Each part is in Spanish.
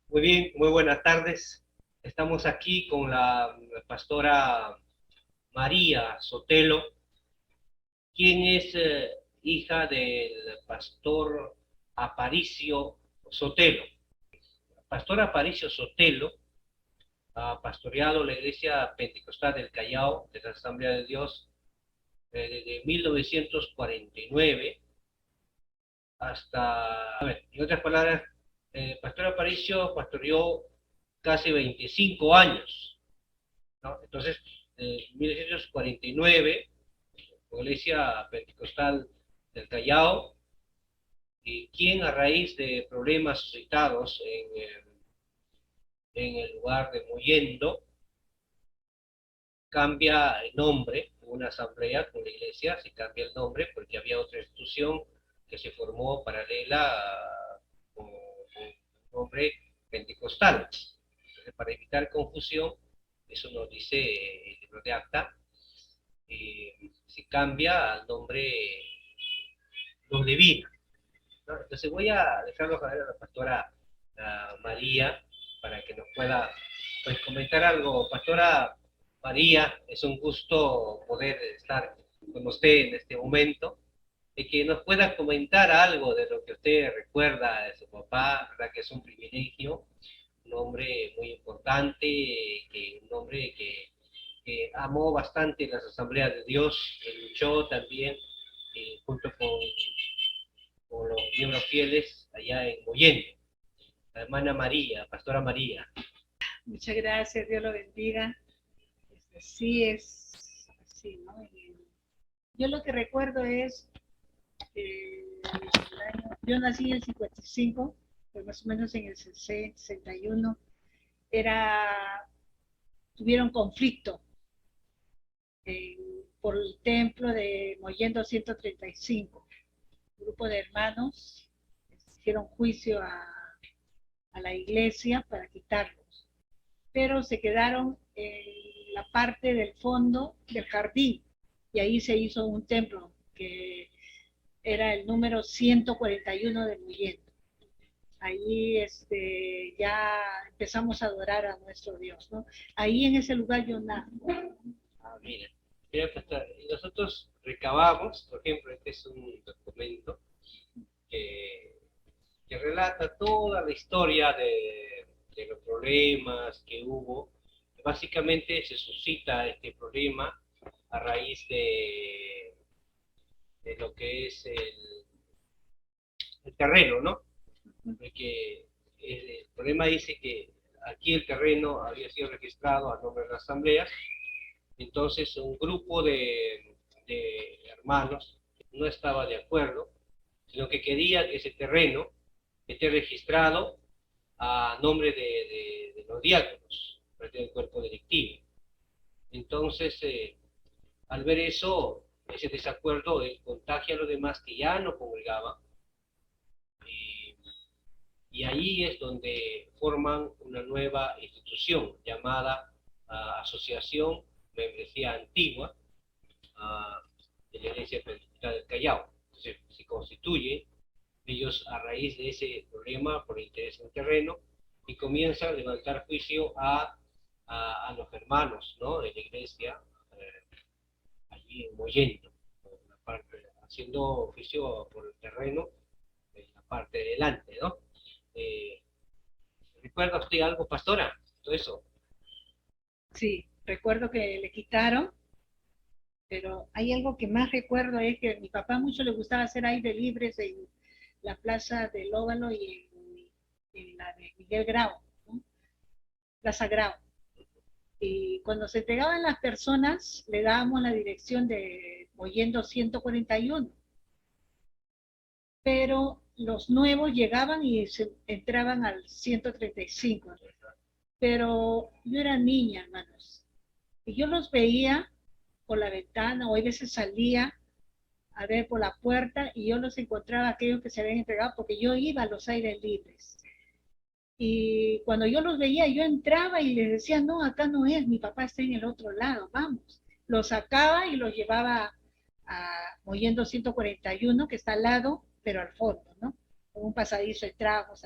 Muy bien, muy buenas tardes. Estamos aquí con la pastora María Sotelo, quien es hija del pastor Aparicio Sotelo. Pastor Aparicio Sotelo ha pastoreado la iglesia pentecostal del Callao, de la Asamblea de Dios, desde 1949 hasta, a ver, en otras palabras, Pastor Aparicio pastoreó casi 25 años, ¿no? Entonces, en 1949, la Iglesia Pentecostal del Callao, quien a raíz de problemas suscitados en el lugar de Mollendo, cambia el nombre, una asamblea con la iglesia, se cambia el nombre porque había otra institución que se formó paralela con un nombre pentecostal. Entonces, para evitar confusión, eso nos dice el libro de acta, se cambia al nombre Los Divina, ¿no? Entonces voy a dejarlo a la pastora María para que nos pueda pues, comentar algo. Pastora María, es un gusto poder estar con usted en este momento y que nos pueda comentar algo de lo que usted recuerda de su papá, ¿verdad? Que es un privilegio, un hombre muy importante, un hombre que amó bastante las asambleas de Dios, que luchó también junto con los miembros fieles allá en Mollendo. La hermana María, Pastora María. Muchas gracias, Dios lo bendiga. Sí, es así, ¿no? Yo lo que recuerdo es, yo nací en el 55, pues más o menos en el 61, era, tuvieron conflicto eh, por el templo de Mollendo 135. Un grupo de hermanos hicieron juicio a la iglesia para quitarlos, pero se quedaron en la parte del fondo del jardín y ahí se hizo un templo que era el número 141 de Muyendo. Ahí ya empezamos a adorar a nuestro Dios, ¿no? Ahí en ese lugar yo nací. Ah, mira, mira, pastor, y nosotros recabamos, por ejemplo, este es un documento que, que relata toda la historia de los problemas que hubo. Básicamente se suscita este problema a raíz de lo que es el terreno, ¿no? Porque el problema dice que aquí el terreno había sido registrado a nombre de las asambleas, entonces un grupo de hermanos no estaba de acuerdo, sino que quería que ese terreno esté registrado a nombre de los diáconos, del cuerpo directivo. Entonces, al ver eso, ese desacuerdo contagia a los demás que ya no congregaban, y y ahí es donde forman una nueva institución llamada Asociación Membresía Antigua de la Iglesia Pentecostal del Callao. Entonces se constituye ellos a raíz de ese problema por interés en terreno y comienzan a levantar juicio a los hermanos, ¿no? De la iglesia allí en Mollendo, haciendo juicio por el terreno en la parte de delante, ¿no? Eh, ¿Recuerda usted algo, pastora? Todo eso. Sí, recuerdo que le quitaron, pero hay algo que más recuerdo es que a mi papá mucho le gustaba hacer aire libres en la plaza del Óvalo y en la de Miguel Grau, ¿no? Plaza Grau. Y cuando se entregaban las personas, le dábamos la dirección de Mollendo 141, pero los nuevos llegaban y entraban al 135. Pero yo era niña, hermanos, y yo los veía por la ventana, o a veces salía a ver por la puerta y yo los encontraba aquellos que se habían entregado porque yo iba a los aires libres. Y cuando yo los veía, yo entraba y les decía, no, acá no es, mi papá está en el otro lado, vamos. Los sacaba y los llevaba a Mollendo 141, que está al lado, pero al fondo, ¿no? Con un pasadizo entramos.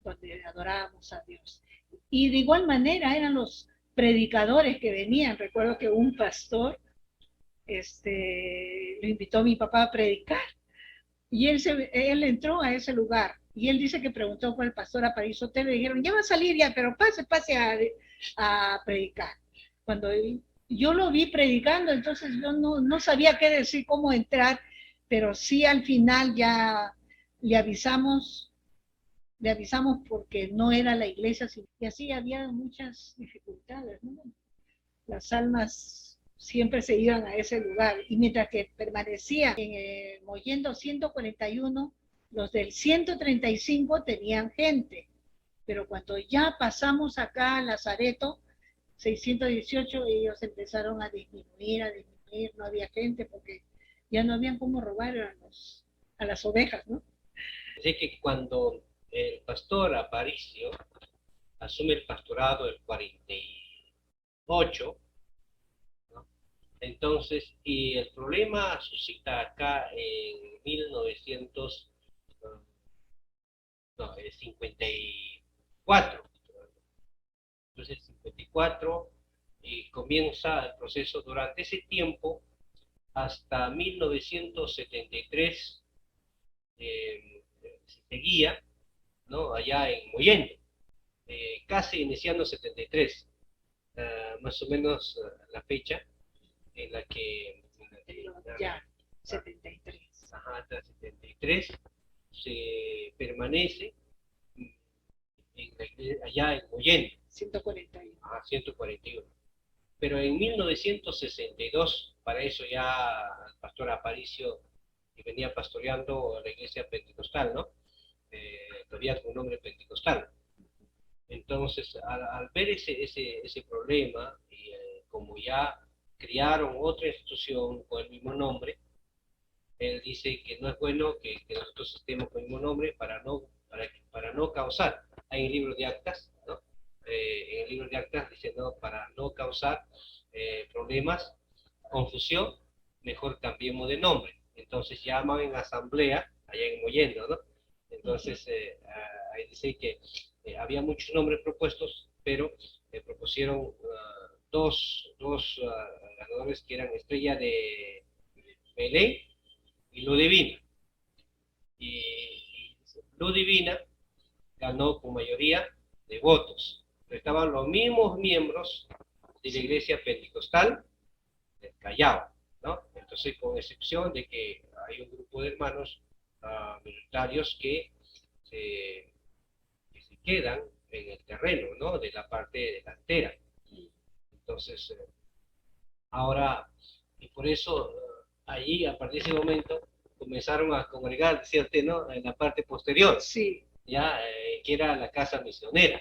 donde adorábamos a Dios. Y de igual manera eran los predicadores que venían. Recuerdo que un pastor lo invitó a mi papá a predicar y él entró a ese lugar y él dice que preguntó por el pastor Aparicio Otero y le dijeron, ya va a salir ya, pero pase a predicar. Cuando yo lo vi predicando, entonces yo no sabía qué decir, cómo entrar, pero sí al final ya le avisamos porque no era la iglesia, y así había muchas dificultades, ¿no? Las almas siempre se iban a ese lugar, y mientras que permanecía en Mollendo 141, los del 135 tenían gente, pero cuando ya pasamos acá a Lazareto, 618, ellos empezaron a disminuir, no había gente porque ya no habían cómo robar a las ovejas, ¿no? Así que cuando el pastor Aparicio asume el pastorado del 48, ¿no? Entonces, y el problema suscita acá en 1954. Entonces, el 54 comienza el proceso durante ese tiempo hasta 1973. Se seguía, ¿no? Allá en Mollendo, casi iniciando 73, más o menos la fecha en la que ya, 73. Ajá, hasta 73 se permanece allá en Mollendo. 141. Ajá, 141. Pero en 1962, para eso ya el pastor Aparicio, que venía pastoreando la iglesia pentecostal, ¿no? Todavía con nombre pentecostal. Entonces, al ver ese problema, y como ya crearon otra institución con el mismo nombre, él dice que no es bueno que nosotros estemos con el mismo nombre para no causar. Hay un libro de actas, ¿no? En el libro de actas dice, no, para no causar problemas, confusión, mejor cambiemos de nombre. Entonces llaman en asamblea, allá en Mollendo, ¿no? Entonces ahí dice que había muchos nombres propuestos, pero propusieron dos ganadores que eran Estrella de Belén y Luz Divina. Y Luz Divina ganó con mayoría de votos. Estaban los mismos miembros de la iglesia pentecostal del Callao, ¿no? Entonces, con excepción de que hay un grupo de hermanos minoritarios que se quedan en el terreno, ¿no? De la parte delantera. Entonces, ahora, y por eso, allí, a partir de ese momento, comenzaron a congregar, decía usted, ¿no? En la parte posterior, sí, ya, que era la casa misionera.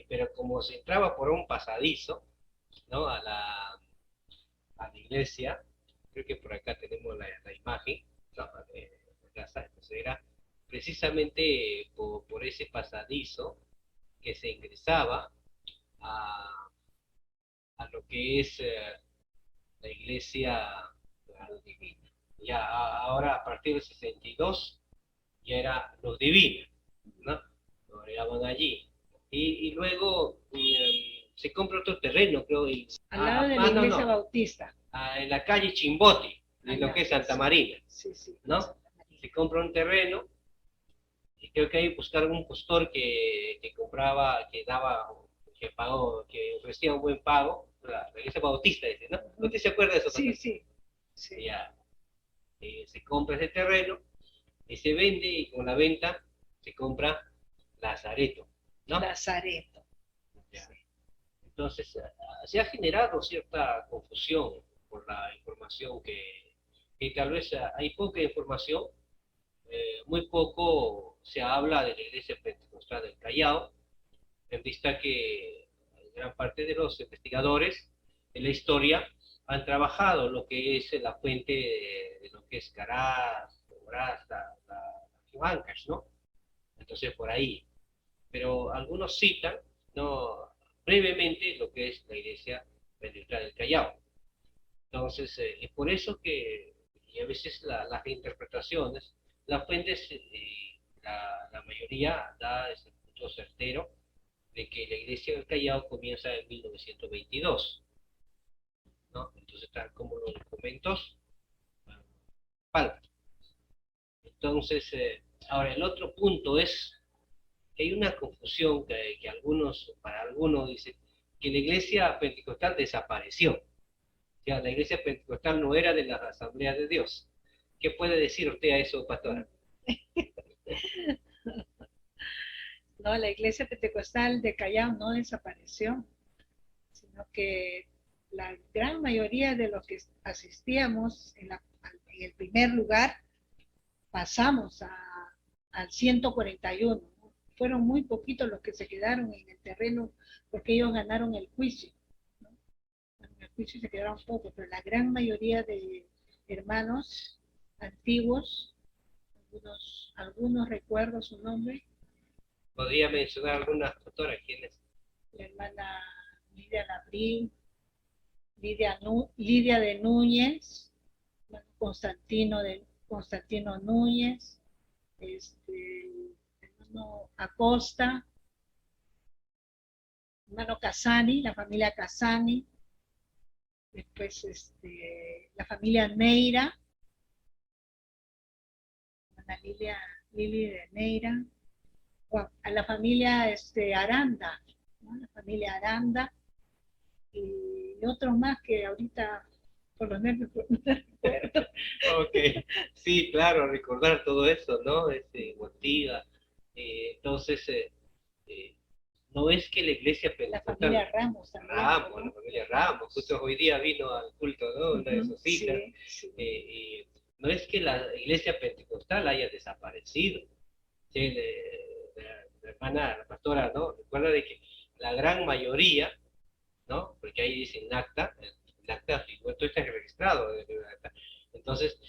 Pero como se entraba por un pasadizo, ¿no? A la iglesia, creo que por acá tenemos la imagen, ¿no? Entonces era precisamente por ese pasadizo que se ingresaba a, a lo que es la iglesia divina. Ya ahora a partir del 62 ya era los divinos, ¿no? Lo agregaban allí. Y luego se compra otro terreno, creo. Al lado de la iglesia bautista. En la calle Chimbote, en lo que es Santa Marina, sí, sí, ¿no? Se compra un terreno y creo que ahí buscaron un postor que compraba, que daba, que pagó, que ofrecía un buen pago, la iglesia bautista, dice, ¿no? ¿Usted se acuerda de eso? Sí, sí. Sí. Ya, se compra ese terreno y se vende, y con la venta se compra Lazareto, ¿no? Lazareto. Ya. Entonces, se ha generado cierta confusión por la información que tal vez hay poca información, muy poco se habla de la iglesia pentecostal del Callao, en vista que gran parte de los investigadores en la historia han trabajado lo que es la fuente de lo que es Caraz, Ancash, ¿no? Entonces por ahí. Pero algunos citan, ¿no? Brevemente lo que es la iglesia pentecostal del Callao. Entonces, es por eso que, y a veces las interpretaciones, las fuentes la mayoría da ese punto certero de que la Iglesia del Callao comienza en 1922, ¿no? Entonces, tal como los documentos faltan. Entonces, ahora el otro punto es que hay una confusión que algunos, para algunos dicen que la Iglesia Pentecostal desapareció. O sea, la Iglesia Pentecostal no era de las Asambleas de Dios. ¿Qué puede decir usted a eso, pastora? No, la iglesia pentecostal de Callao no desapareció, sino que la gran mayoría de los que asistíamos en el primer lugar pasamos al 141. Fueron muy poquitos los que se quedaron en el terreno porque ellos ganaron el juicio, ¿no? En el juicio se quedaron pocos, pero la gran mayoría de hermanos antiguos, algunos recuerdo su nombre, ¿Podría mencionar algunas pastoras? ¿Quiénes? la hermana Lidia Labrín, Lidia de Núñez, Constantino Núñez, hermano Acosta, hermano Casani, la familia Casani, después la familia Neira, hermana Lili de Neira, a la familia Aranda, ¿no? La familia Aranda, y otros más que ahorita por los nervios Ok, sí, claro, recordar todo eso, ¿no? Guatira. Entonces, no es que la iglesia la pentecostal... familia Ramos también. Ramos, ¿no? la familia Ramos, justo hoy día vino al culto, ¿no? Una de sus citas. Sí, sí. No es que la iglesia pentecostal haya desaparecido. Sí, la hermana, la pastora, ¿no? Recuerda de que la gran mayoría, ¿no? Porque ahí dice en acta, figura, todo está registrado en el acta. Entonces,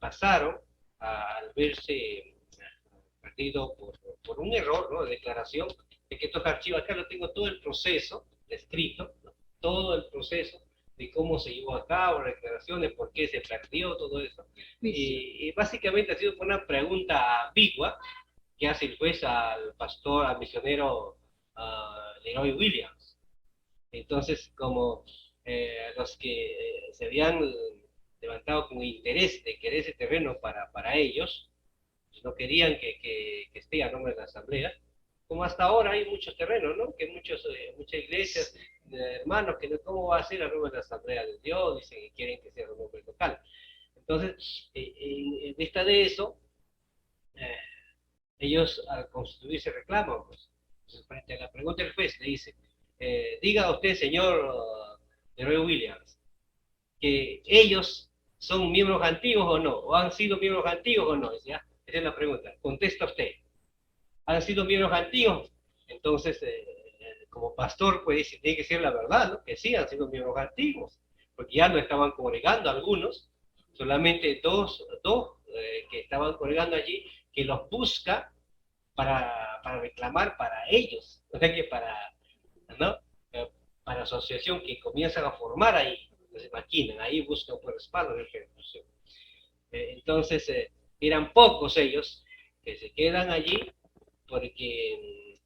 pasaron al verse perdido por un error, ¿no? De declaración, de que estos archivos, acá lo tengo todo el proceso escrito, ¿no? Todo el proceso de cómo se llevó a cabo, las declaraciones, por qué se perdió, todo eso. Y básicamente ha sido una pregunta ambigua que hace el juez al pastor, al misionero Leroy Williams. Entonces, como los que se habían levantado con interés de querer ese terreno para ellos, pues no querían que esté a nombre de la asamblea, como hasta ahora hay muchos terrenos, ¿no? Que muchas iglesias, hermanos, que no, ¿cómo va a ser a nombre de la asamblea de Dios? Dicen que quieren que sea a nombre local. Entonces, en vista de eso, eh, ellos al constituirse reclaman, pues. Entonces, frente a la pregunta del juez, le dice, diga usted, señor Leroy Williams, que ellos son miembros antiguos o no, o han sido miembros antiguos o no. ¿Ya? Esa es la pregunta. Contesta usted. ¿Han sido miembros antiguos? Entonces, como pastor, pues dice, tiene que ser la verdad, ¿no? Que sí, han sido miembros antiguos, porque ya no estaban congregando algunos, solamente dos que estaban congregando allí, que los busca para reclamar para ellos, o sea que ¿no? Para asociación que comienzan a formar ahí, se imaginan, ahí buscan por respaldo de ejecución. Entonces, eran pocos ellos que se quedan allí porque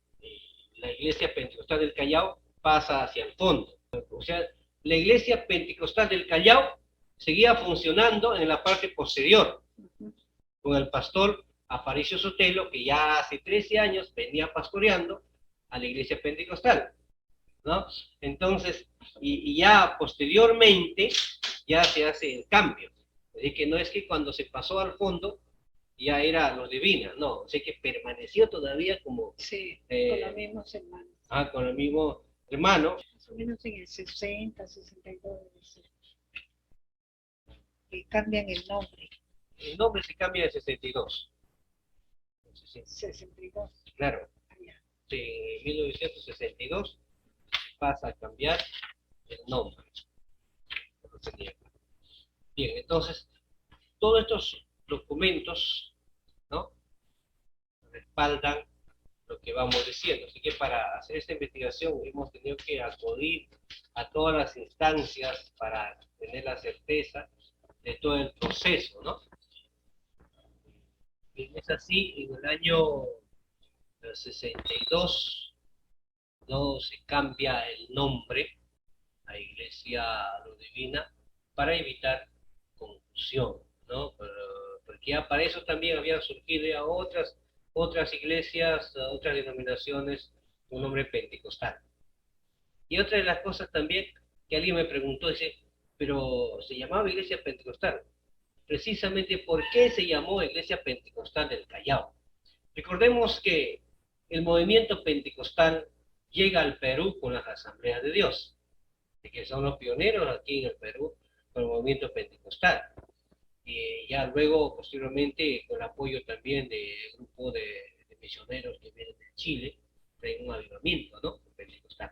la iglesia pentecostal del Callao pasa hacia el fondo. O sea, la iglesia pentecostal del Callao seguía funcionando en la parte posterior, con el pastor Aparicio Sotelo, que ya hace 13 años venía pastoreando a la iglesia pentecostal, ¿no? Entonces, y ya posteriormente, ya se hace el cambio. Es decir, que no es que cuando se pasó al fondo, ya era los divinas, no, o sea que permaneció todavía como... Sí, con los mismos hermanos. Con el mismo hermano. Más o menos en el 60, 62, que cambian el nombre. El nombre se cambia en 62. 62. Claro. En 1962 pasa a cambiar el nombre. Bien, entonces, todos estos documentos, ¿no? Respaldan lo que vamos diciendo. Así que para hacer esta investigación hemos tenido que acudir a todas las instancias para tener la certeza de todo el proceso, ¿no? Es así, en el año 62 no se cambia el nombre a Iglesia Luz Divina para evitar confusión, ¿no? Porque ya para eso también habían surgido ya otras iglesias, otras denominaciones, un nombre pentecostal. Y otra de las cosas también que alguien me preguntó, dice, pero se llamaba Iglesia Pentecostal. Precisamente, ¿por qué se llamó Iglesia Pentecostal del Callao? Recordemos que el movimiento pentecostal llega al Perú con las asambleas de Dios, de que son los pioneros aquí en el Perú con el movimiento pentecostal. Y ya luego, posteriormente, con el apoyo también del grupo de misioneros que vienen de Chile, traen un avivamiento, ¿no? Pentecostal.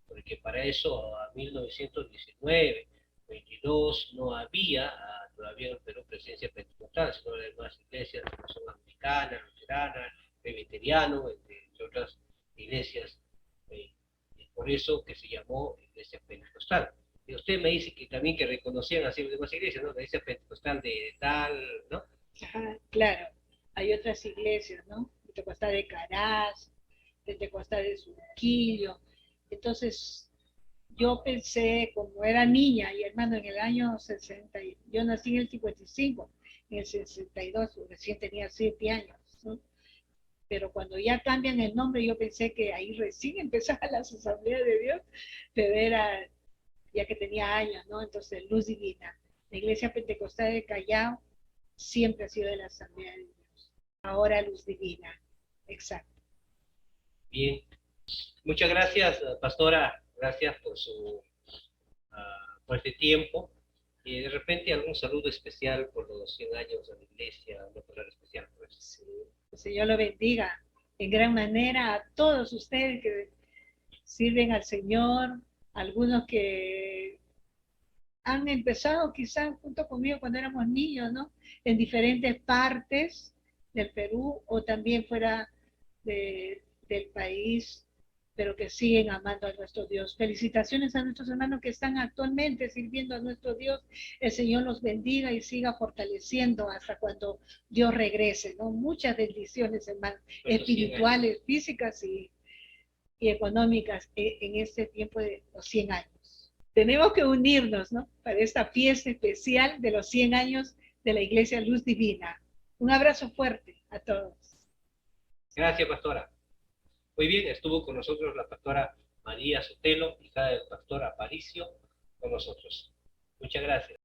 Porque para eso, a 1919, 22, no había todavía en el Perú presencia pentecostal, sino de más iglesias que son anglicanas, luteranas, presbiteriano, entre otras iglesias. Y por eso que se llamó iglesia pentecostal. Y usted me dice que también que reconocían así las demás iglesias, ¿no? La iglesia pentecostal de tal, ¿no? Ajá, claro, hay otras iglesias, ¿no? Pentecostal de Caraz, Pentecostal de Surquillo. Entonces, yo pensé, como era niña y hermano, en el año 60, yo nací en el 55, en el 62, recién tenía 7 años, ¿no? Pero cuando ya cambian el nombre, yo pensé que ahí recién empezaban las asambleas de Dios, pero era ya que tenía años, ¿no? Entonces, Luz Divina. La Iglesia Pentecostal de Callao siempre ha sido de la Asamblea de Dios. Ahora Luz Divina. Exacto. Bien. Muchas gracias, pastora. Gracias por este tiempo. Y de repente algún saludo especial por los 100 años de la iglesia, no palabra especial por eso. Sí. El Señor lo bendiga en gran manera a todos ustedes que sirven al Señor, algunos que han empezado quizás junto conmigo cuando éramos niños, ¿no? En diferentes partes del Perú o también fuera del país, pero que siguen amando a nuestro Dios. Felicitaciones a nuestros hermanos que están actualmente sirviendo a nuestro Dios. El Señor los bendiga y siga fortaleciendo hasta cuando Dios regrese, ¿no? Muchas bendiciones, hermanos, espirituales, físicas y económicas en este tiempo de los 100 años. Tenemos que unirnos, ¿no? Para esta fiesta especial de los 100 años de la Iglesia Luz Divina. Un abrazo fuerte a todos. Gracias, pastora. Muy bien, estuvo con nosotros la pastora María Sotelo, hija del pastor Aparicio, con nosotros. Muchas gracias.